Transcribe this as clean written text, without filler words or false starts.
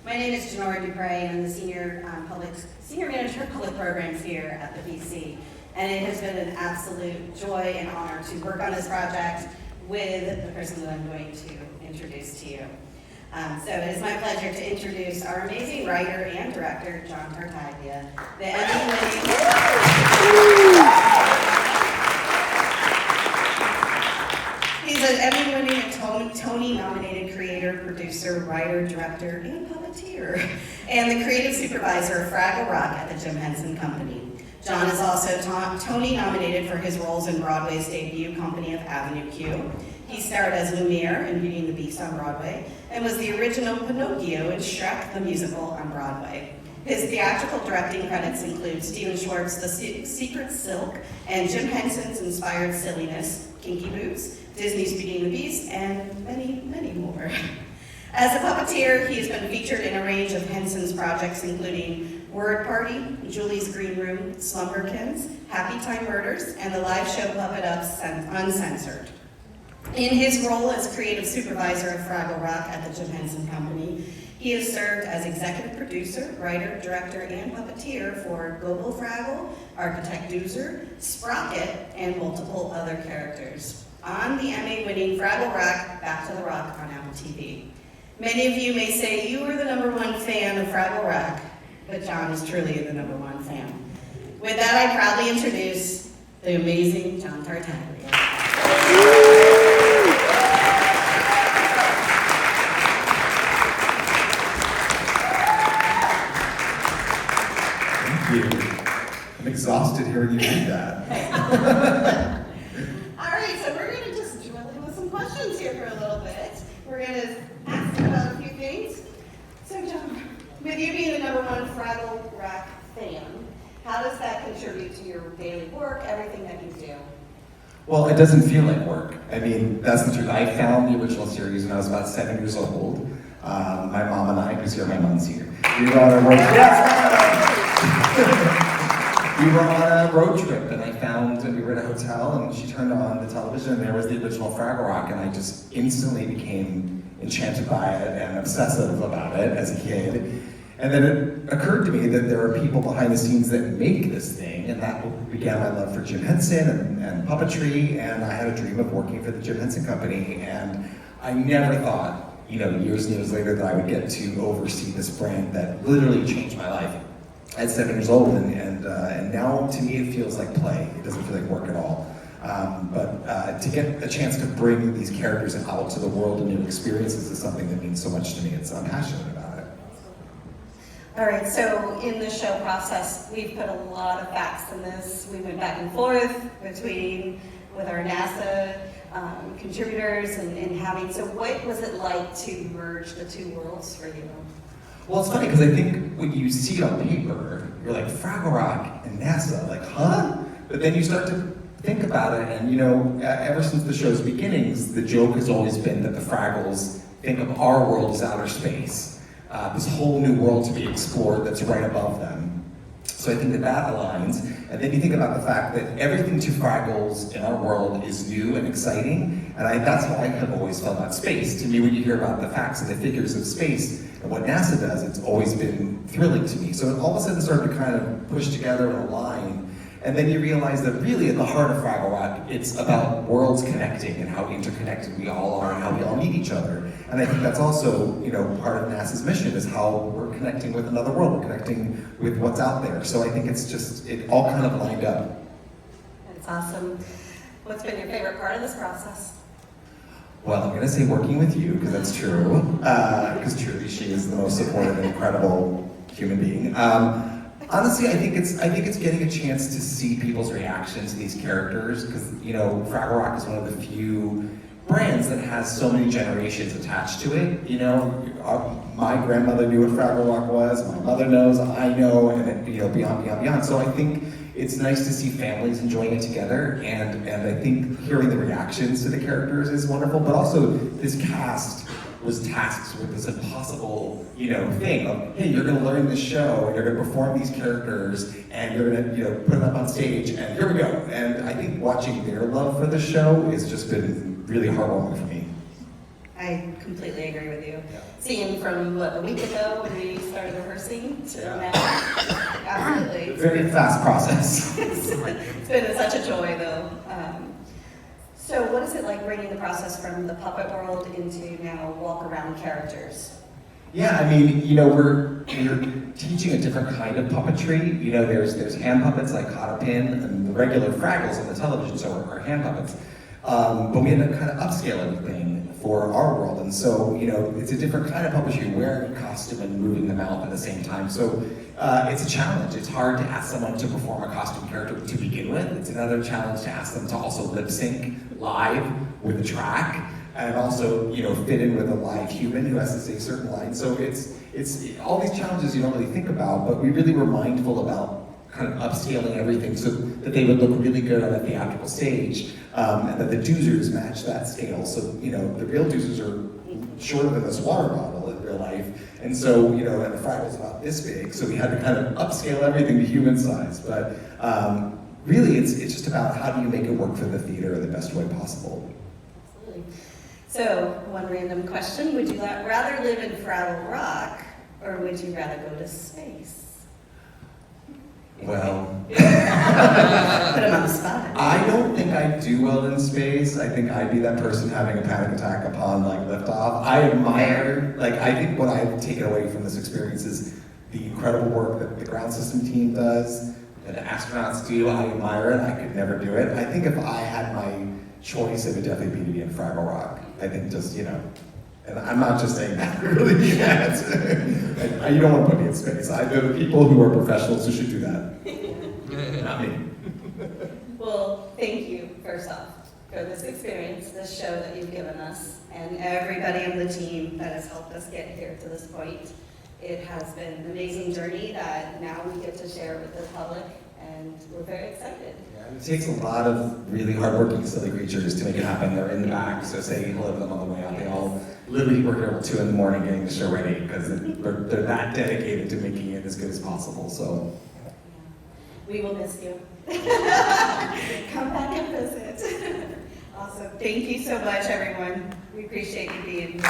My name is Janora Dupre, and I'm the Senior Manager of Public Programs here at the BC. And it has been an absolute joy and honor to work on this project with the person that I'm going to introduce to you. So it is my pleasure to introduce our amazing writer and director, John Tartaglia, the He's an Emmy-winning and Tony-nominated creator, producer, writer, director, and puppeteer, and the creative supervisor of Fraggle Rock at the Jim Henson Company. John is also Tony-nominated for his roles in Broadway's debut company of Avenue Q. He starred as Lumiere in Beauty and the Beast on Broadway, and was the original Pinocchio in Shrek the Musical on Broadway. His theatrical directing credits include Stephen Schwartz's The Secret Silk and Jim Henson's inspired silliness, Kinky Boots, Disney's Beauty and the Beast, and many, many more. As a puppeteer, he has been featured in a range of Henson's projects, including Word Party, Julie's Green Room, Slumberkins, Happy Time Murders, and the live show Puppet Up Uncensored. In his role as creative supervisor of Fraggle Rock at the Jim Henson Company, he has served as executive producer, writer, director, and puppeteer for Global Fraggle, Architect Doozer, Sprocket, and multiple other characters on the Emmy-winning Fraggle Rock, Back to the Rock on Apple TV. Many of you may say you are the #1 fan of Fraggle Rock, but John is truly the #1 fan. With that, I proudly introduce the amazing John Tartaglia. Thank you. I'm exhausted hearing you read that. All right, so we're going to just drill in with some questions here for a little bit. We're going to ask about a few things. So, John, with you being the #1 Fraggle Rock fan, how does that contribute to your daily work, everything that you do? Well, it doesn't feel like work. I mean, that's the truth. I found the original series when I was about 7 years old. My mom and I, who's here, my mom's here. We were on a road trip, and I found, we were at a hotel, and she turned on the television, and there was the original Fraggle Rock, and I just instantly became enchanted by it and obsessive about it as a kid. And then it occurred to me that there are people behind the scenes that make this thing, and that began my love for Jim Henson and puppetry, and I had a dream of working for the Jim Henson Company, and I never thought, years and years later, that I would get to oversee this brand that literally changed my life at 7 years old, and now to me it feels like play. It doesn't feel like work at all. But to get a chance to bring these characters out to the world and new experiences is something that means so much to me. I'm passionate about it. All right, so in the show process, we've put a lot of facts in this. We went back and forth with our NASA contributors and having, so what was it like to merge the two worlds for you? Well, it's funny because I think when you see it on paper, you're like, Fraggle Rock and NASA, like, huh? But then you start to think about it, and ever since the show's beginnings, the joke has always been that the Fraggles think of our world as outer space, this whole new world to be explored that's right above them. So I think that aligns, and then you think about the fact that everything to Fraggles in our world is new and exciting, and that's how I have always felt about space. To me, when you hear about the facts and the figures of space, and what NASA does, it's always been thrilling to me. So it all of a sudden started to kind of push together and align. And then you realize that really at the heart of Fraggle Rock, it's about worlds connecting and how interconnected we all are and how we all need each other. And I think that's also, part of NASA's mission is how we're connecting with another world, we're connecting with what's out there. So I think it all kind of lined up. That's awesome. What's been your favorite part of this process? Well, I'm gonna say working with you, because that's true. Because truly she is the most supportive and incredible human being. Honestly, I think it's getting a chance to see people's reactions to these characters, because Fraggle Rock is one of the few brands that has so many generations attached to it. My grandmother knew what Fraggle Rock was, my mother knows, I know, and beyond. So I think it's nice to see families enjoying it together, and I think hearing the reactions to the characters is wonderful. But also, this cast was tasked with this impossible, thing of, hey, you're gonna learn this show, and you're gonna perform these characters, and you're gonna, put them up on stage, and here we go. And I think watching their love for the show has just been really heartwarming for me. I completely agree with you. Yeah. Seeing from, what, a week ago when we started rehearsing to now, absolutely. Very fast process. It's been such a joy, though. So what is it like bringing the process from the puppet world into now walk-around characters? Yeah, I mean, you know, we're teaching a different kind of puppetry. You know, there's hand puppets like Pin and the regular Fraggles on the television show are hand puppets. But we had to kind of upscale everything for our world. And so, you know, it's a different kind of puppetry, wearing a costume and moving the mouth at the same time. So it's a challenge. It's hard to ask someone to perform a costume character to begin with. It's another challenge to ask them to also lip sync live with a track, and also, you know, fit in with a live human who has to say certain lines. So it's all these challenges you don't really think about, but we really were mindful about kind of upscaling everything so that they would look really good on a theatrical stage, and that the doozers match that scale. So, you know, the real doozers are shorter than this water bottle in real life, and so, you know, and the Fraggle's about this big, so we had to kind of upscale everything to human size. But really, it's just about how do you make it work for the theater in the best way possible. Absolutely. So, one random question, would you rather live in Fraggle Rock, or would you rather go to space? Well, Put him on the spot. I don't think I'd do well in space. I think I'd be that person having a panic attack upon like liftoff. I admire, like, I think what I've taken away from this experience is the incredible work that the ground system team does, that the astronauts do. I admire it. I could never do it. I think if I had my choice, it would definitely be to be in Fraggle Rock. I think just, you know, and I'm not just saying that, I really mean that. You don't want to put me in space. There are people who are professionals who should do that. Not me. Well, thank you, first off, for this experience, this show that you've given us, and everybody on the team that has helped us get here to this point. It has been an amazing journey that now we get to share with the public, and we're very excited. Yeah, it takes a lot of really hardworking, silly creatures to make it happen. They're in the back, so say hello to them on the way out. They all literally work here till 2 in the morning getting the show ready because they're that dedicated to making it as good as possible. So we will miss you. Come back and visit. Awesome. Thank you so much, everyone. We appreciate you being here.